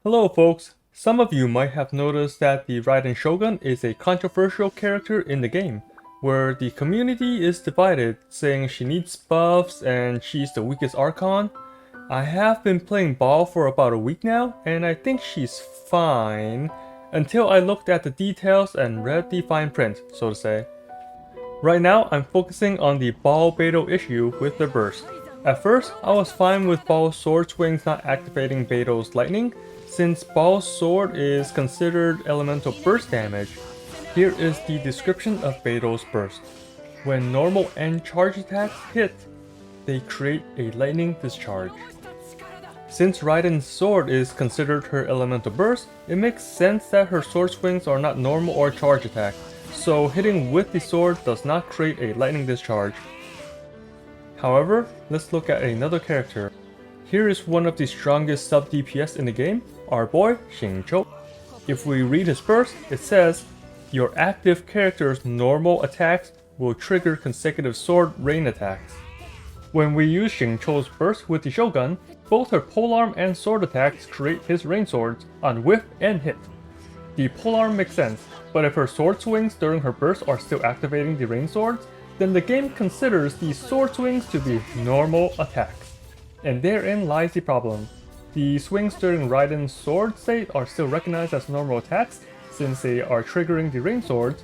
Hello folks! Some of you might have noticed that the Raiden Shogun is a controversial character in the game, where the community is divided, saying she needs buffs and she's the weakest Archon. I have been playing Baal for about a week now, and I think she's fine, until I looked at the details and read the fine print, so to say. Right now, I'm focusing on the Baal Beidou issue with the burst. At first, I was fine with Baal's sword swings not activating Beidou's lightning, since Baal's sword is considered elemental burst damage. Here is the description of Beidou's burst. When normal and charge attacks hit, they create a lightning discharge. Since Raiden's sword is considered her elemental burst, it makes sense that her sword swings are not normal or charge attacks, so hitting with the sword does not create a lightning discharge. However, let's look at another character. Here is one of the strongest sub DPS in the game, our boy Xingqiu. If we read his burst, it says, your active character's normal attacks will trigger consecutive sword rain attacks. When we use Xingqiu's burst with the Shogun, both her polearm and sword attacks create his rain swords on whiff and hit. The polearm makes sense, but if her sword swings during her burst are still activating the rain swords, then the game considers these sword swings to be normal attacks. And therein lies the problem. The swings during Raiden's sword state are still recognized as normal attacks since they are triggering the rain swords,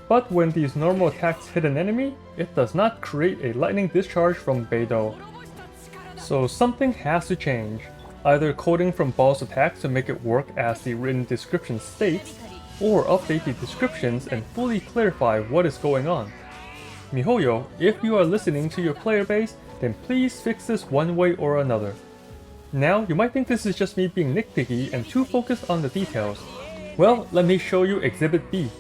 but when these normal attacks hit an enemy, it does not create a lightning discharge from Beidou. So something has to change. Either coding from Baal's attacks to make it work as the written description states, or update the descriptions and fully clarify what is going on. miHoYo, if you are listening to your player base, then please fix this one way or another. Now, you might think this is just me being nitpicky and too focused on the details. Well, let me show you Exhibit B.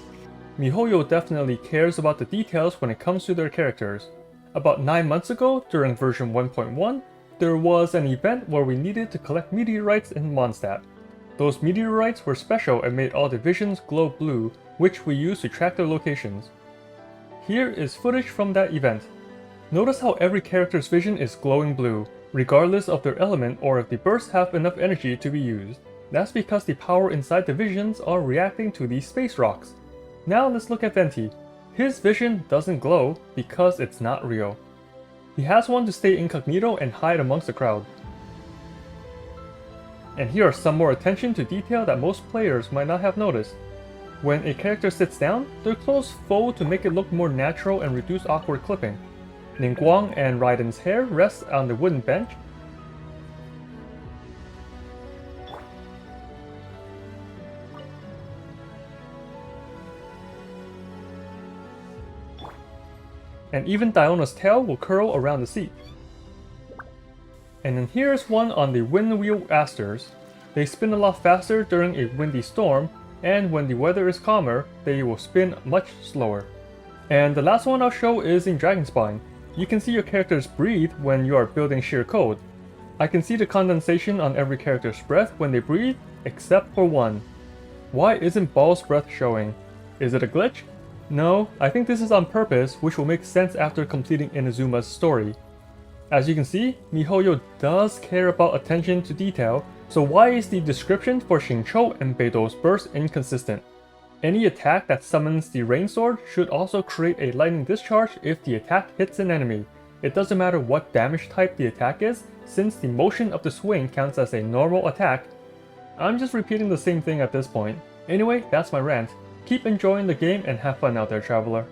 miHoYo definitely cares about the details when it comes to their characters. About 9 months ago, during version 1.1, there was an event where we needed to collect meteorites in Mondstadt. Those meteorites were special and made all divisions glow blue, which we used to track their locations. Here is footage from that event. Notice how every character's vision is glowing blue, regardless of their element or if the bursts have enough energy to be used. That's because the power inside the visions are reacting to these space rocks. Now let's look at Venti. His vision doesn't glow because it's not real. He has one to stay incognito and hide amongst the crowd. And here are some more attention to detail that most players might not have noticed. When a character sits down, their clothes fold to make it look more natural and reduce awkward clipping. Ningguang and Raiden's hair rests on the wooden bench. And even Diona's tail will curl around the seat. And then here's one on the wind wheel asters. They spin a lot faster during a windy storm, and when the weather is calmer, they will spin much slower. And the last one I'll show is in Dragonspine. You can see your characters breathe when you are building sheer code. I can see the condensation on every character's breath when they breathe, except for one. Why isn't Baal's breath showing? Is it a glitch? No, I think this is on purpose, which will make sense after completing Inazuma's story. As you can see, miHoYo does care about attention to detail, so why is the description for Xingqiu and Beidou's burst inconsistent? Any attack that summons the rain sword should also create a lightning discharge if the attack hits an enemy. It doesn't matter what damage type the attack is, since the motion of the swing counts as a normal attack. I'm just repeating the same thing at this point. Anyway, that's my rant. Keep enjoying the game and have fun out there, traveler.